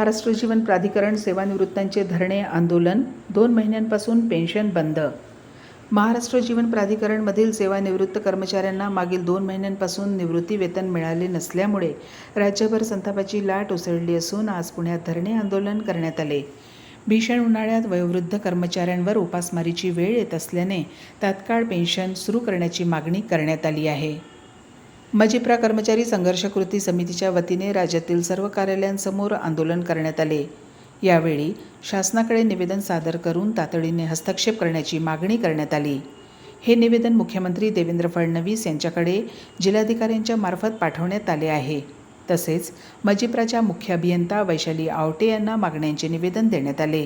महाराष्ट्र जीवन प्राधिकरण सेवानिवृत्तांचे धरणे आंदोलन 2 महिन्यांपासून पेन्शन बंद। महाराष्ट्र जीवन प्राधिकरणमधील सेवानिवृत्त कर्मचाऱ्यांना मागील 2 महिन्यांपासून निवृत्ती वेतन मिळाले नसल्यामुळे राज्यभर संतापाची लाट उसळली असून आज पुण्यात धरणे आंदोलन करण्यात आले। भीषण उन्हाळ्यात वयोवृद्ध कर्मचाऱ्यांवर उपासमारीची वेळ येत असल्याने तात्काळ पेन्शन सुरू करण्याची मागणी करण्यात आली आहे। मजिप्रा कर्मचारी संघर्ष कृती समितीच्या वतीने राज्यातील सर्व कार्यालयांसमोर आंदोलन करण्यात आले। यावेळी शासनाकडे निवेदन सादर करून तातडीने हस्तक्षेप करण्याची मागणी करण्यात आली। हे निवेदन मुख्यमंत्री देवेंद्र फडणवीस यांच्याकडे जिल्हाधिकाऱ्यांच्या मार्फत पाठवण्यात आले आहे। तसेच मजिप्राच्या मुख्य अभियंता वैशाली आवटे यांना मागण्यांचे निवेदन देण्यात आले।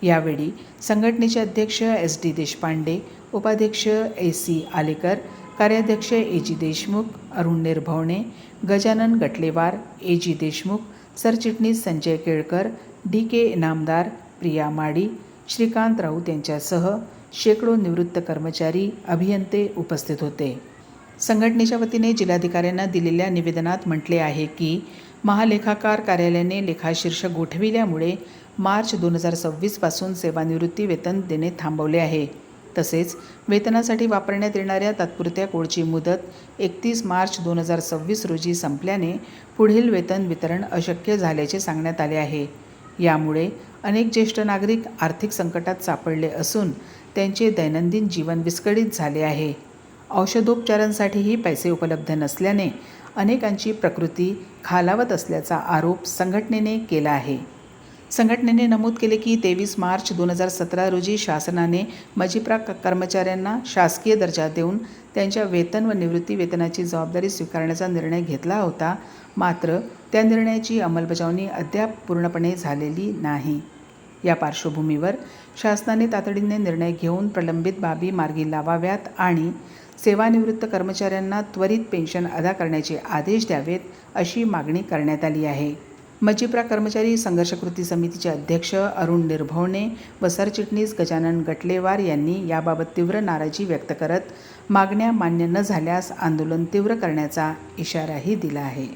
यावेळी संघटनेचे अध्यक्ष SD देशपांडे, उपाध्यक्ष AC आलेकर, कार्याध्यक्ष AG देशमुख, अरुण निर्भवणे, गजानन गटलेवार, AG देशमुख, सरचिटणीस संजय केळकर, DK इनामदार, प्रिया माडी, श्रीकांत राऊत यांच्यासह शेकडो निवृत्त कर्मचारी, अभियंते उपस्थित होते। संघटनेच्या वतीने जिल्हाधिकाऱ्यांना दिलेल्या निवेदनात म्हटले आहे की महालेखाकार कार्यालयाने लेखाशीर्ष गोठविल्यामुळे मार्च 2026 पासून सेवानिवृत्ती वेतन देणे थांबवले आहे। तसेच वेतनासाठी वापरण्यात येणाऱ्या तात्पुरत्या कोडची मुदत 31 मार्च 2026 रोजी संपल्याने पुढील वेतन वितरण अशक्य झाल्याचे सांगण्यात आले आहे। यामुळे अनेक ज्येष्ठ नागरिक आर्थिक संकटात सापडले असून त्यांचे दैनंदिन जीवन विस्कळीत झाले आहे। औषधोपचारांसाठीही पैसे उपलब्ध नसल्याने अनेकांची प्रकृती खालावत असल्याचा आरोप संघटनेने केला आहे। संघटनेने नमूद केले की 23 मार्च 2017 रोजी शासनाने मजिप्रा कर्मचाऱ्यांना शासकीय दर्जा देऊन त्यांच्या वेतन व निवृत्ती वेतनाची जबाबदारी स्वीकारण्याचा निर्णय घेतला होता। मात्र त्या निर्णयाची अंमलबजावणी अद्याप पूर्णपणे झालेली नाही। या पार्श्वभूमीवर शासनाने तातडीने निर्णय घेऊन प्रलंबित बाबी मार्गी लावाव्यात आणि सेवानिवृत्त कर्मचाऱ्यांना त्वरित पेन्शन अदा करण्याचे आदेश द्यावेत, अशी मागणी करण्यात आली आहे। मजिप्रा कर्मचारी संघर्ष कृती समितीचे अध्यक्ष अरुण निर्भवणे व सरचिटणीस गजानन गटलेवार यांनी याबाबत तीव्र नाराजी व्यक्त करत मागण्या मान्य न झाल्यास आंदोलन तीव्र करण्याचा इशाराही दिला आहे।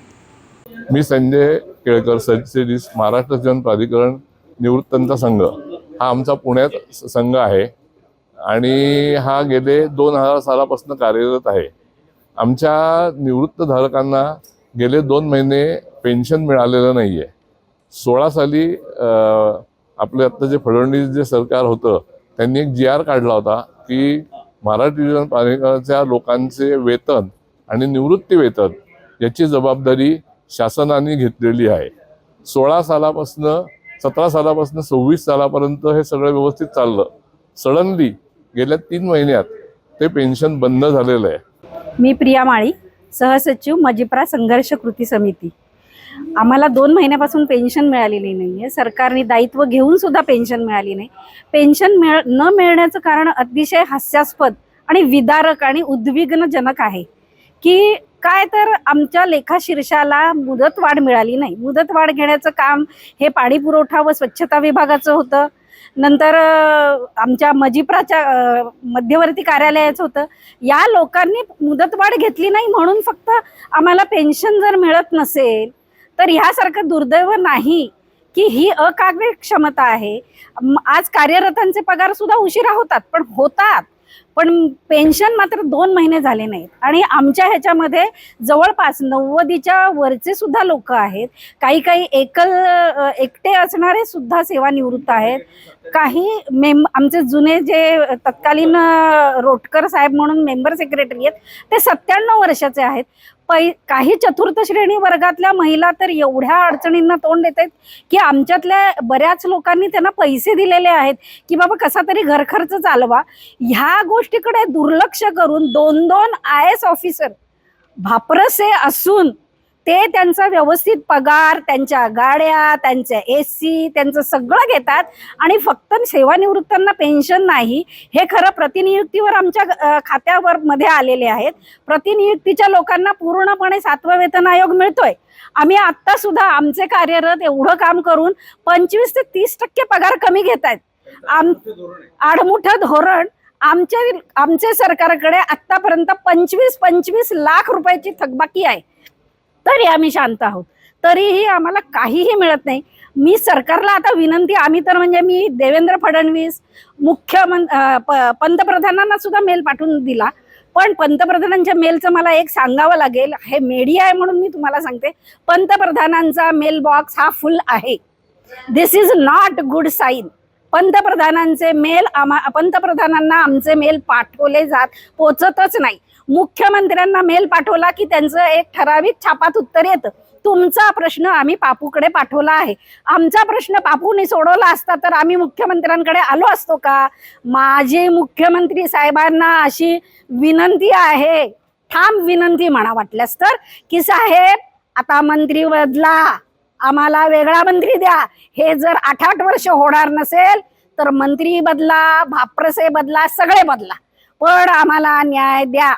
मी संजय केळकर, सरचिटणीस महाराष्ट्र जीवन प्राधिकरण निवृत्तांचा संघ हा आमचा पुण्यात संघ आहे आणि हा गेले 2000 सालापासून कार्यरत आहे। आमच्या निवृत्त धारकांना गेले 2 महिने पेन्शन मिळालेलं नाही आहे। 16 साली आपले आता जे फडणवीस जे सरकार होतं त्यांनी एक GR काढला होता की महाराष्ट्र जीवन प्राधिकरणाच्या लोकांचे वेतन आणि निवृत्ती वेतन याची जबाबदारी शासनाने घेतलेली आहे। 16 सालापासून 17 सालापासून 26 सालापर्यंत हे सगळं व्यवस्थित चाललं। सडनली गेल्या 3 महिन्यात ते पेन्शन बंद झालेलं आहे। मी प्रिया माळी, सहसचिव मजिप्रा संघर्ष कृती समिती। आम्हाला 2 महिन्यापासून पेन्शन मिळालेली नाही आहे। सरकारने दायित्व घेऊन सुद्धा पेन्शन मिळाली नाही। पेन्शन न मिळण्याचं कारण अतिशय हास्यास्पद आणि विदारक आणि उद्विग्नजनक आहे की काय तर आमच्या लेखाशीर्षाला मुदतवाढ मिळाली नाही। मुदतवाढ घेण्याचं काम हे पाणी पुरवठा व स्वच्छता विभागाचं होतं, नंतर आमच्या मजिप्राच्या मध्यवर्ती कार्यालयाचं होतं। या लोकांनी मुदतवाढ घेतली नाही म्हणून फक्त आम्हाला पेन्शन जर मिळत नसेल तर ह्यासारखं दुर्दैव नाही की ही अकार्यक्षमता आहे। आज कार्यरतांचे पगार सुद्धा उशिरा होतात, पण पेन्शन मात्र 2 महिने झाले नाहीत आणि आमच्या ह्याच्यामध्ये जवळपास 90च्या वरचे सुद्धा लोक आहेत। काही एकटे असणारे सुद्धा सेवानिवृत्त आहेत। काही आमचे जुने जे तत्कालीन रोटकर साहेब म्हणून मेंबर सेक्रेटरी आहेत ते 97 वर्षाचे आहेत। काही चतुर्थ श्रेणी वर्गातल्या महिला तर एवढ्या अडचणींना तोंड देत आहेत की आमच्यातल्या बऱ्याच लोकांनी त्यांना पैसे दिलेले आहेत की बाबा कसा तरी घर खर्च चालवा। ह्या गोष्टीकडे दुर्लक्ष करून 2-2 IAS ऑफिसर भापरसे असून ते त्यांचा व्यवस्थित पगार, त्यांच्या गाड्या, त्यांचे AC, त्यांचं सगळं घेतात आणि फक्त सेवानिवृत्तांना पेन्शन नाही। हे खरं प्रतिनियुक्तीवर आमच्या खात्यावर मध्ये आलेले आहेत। प्रतिनियुक्तीच्या लोकांना पूर्णपणे 7वा वेतन आयोग मिळतोय। आम्ही आता सुद्धा आमचे कार्यरत एवढं काम करून 25 ते 30% पगार कमी घेत आहेत। आडमुठं धोरण आमचे सरकारकडे आतापर्यंत 25 लाख रुपयाची थकबाकी आहे, तरी आम्ही शांत आहोत। तरीही आम्हाला काहीही मिळत नाही. मी सरकारला आता विनंती, आम्ही तर म्हणजे मी देवेंद्र फडणवीस पंतप्रधानांना सुद्धा मेल पाठवून दिला, पण पंतप्रधानांच्या मेलचं मला एक सांगावं लागेल. हे मीडिया आहे म्हणून मी तुम्हाला सांगते, पंतप्रधानांचा मेल बॉक्स हा फुल आहे. दिस इज नॉट गुड साईन. पंतप्रधानांचे मेल पंतप्रधानांना आमचे मेल पोचतच नाही. मुख्यमंत्र्यांना मेल पाठवला की त्यांचं एक ठराविक छापात उत्तर येतं. तुमचा प्रश्न आम्ही पापूकडे पाठवला आहे. आमचा प्रश्न पापूने सोडवला असता तर आम्ही मुख्यमंत्र्यांकडे आलो असतो का? माझे मुख्यमंत्री साहेबांना अशी विनंती आहे, ठाम विनंती म्हणा वाटल्यास तर, की साहेब आता मंत्री बदला, आम्हाला वेगळा मंत्री द्या. हे जर 8-8 वर्ष होणार नसेल तर मंत्री बदला, भाप्रसे बदला, सगळे बदला, पण आम्हाला न्याय द्या.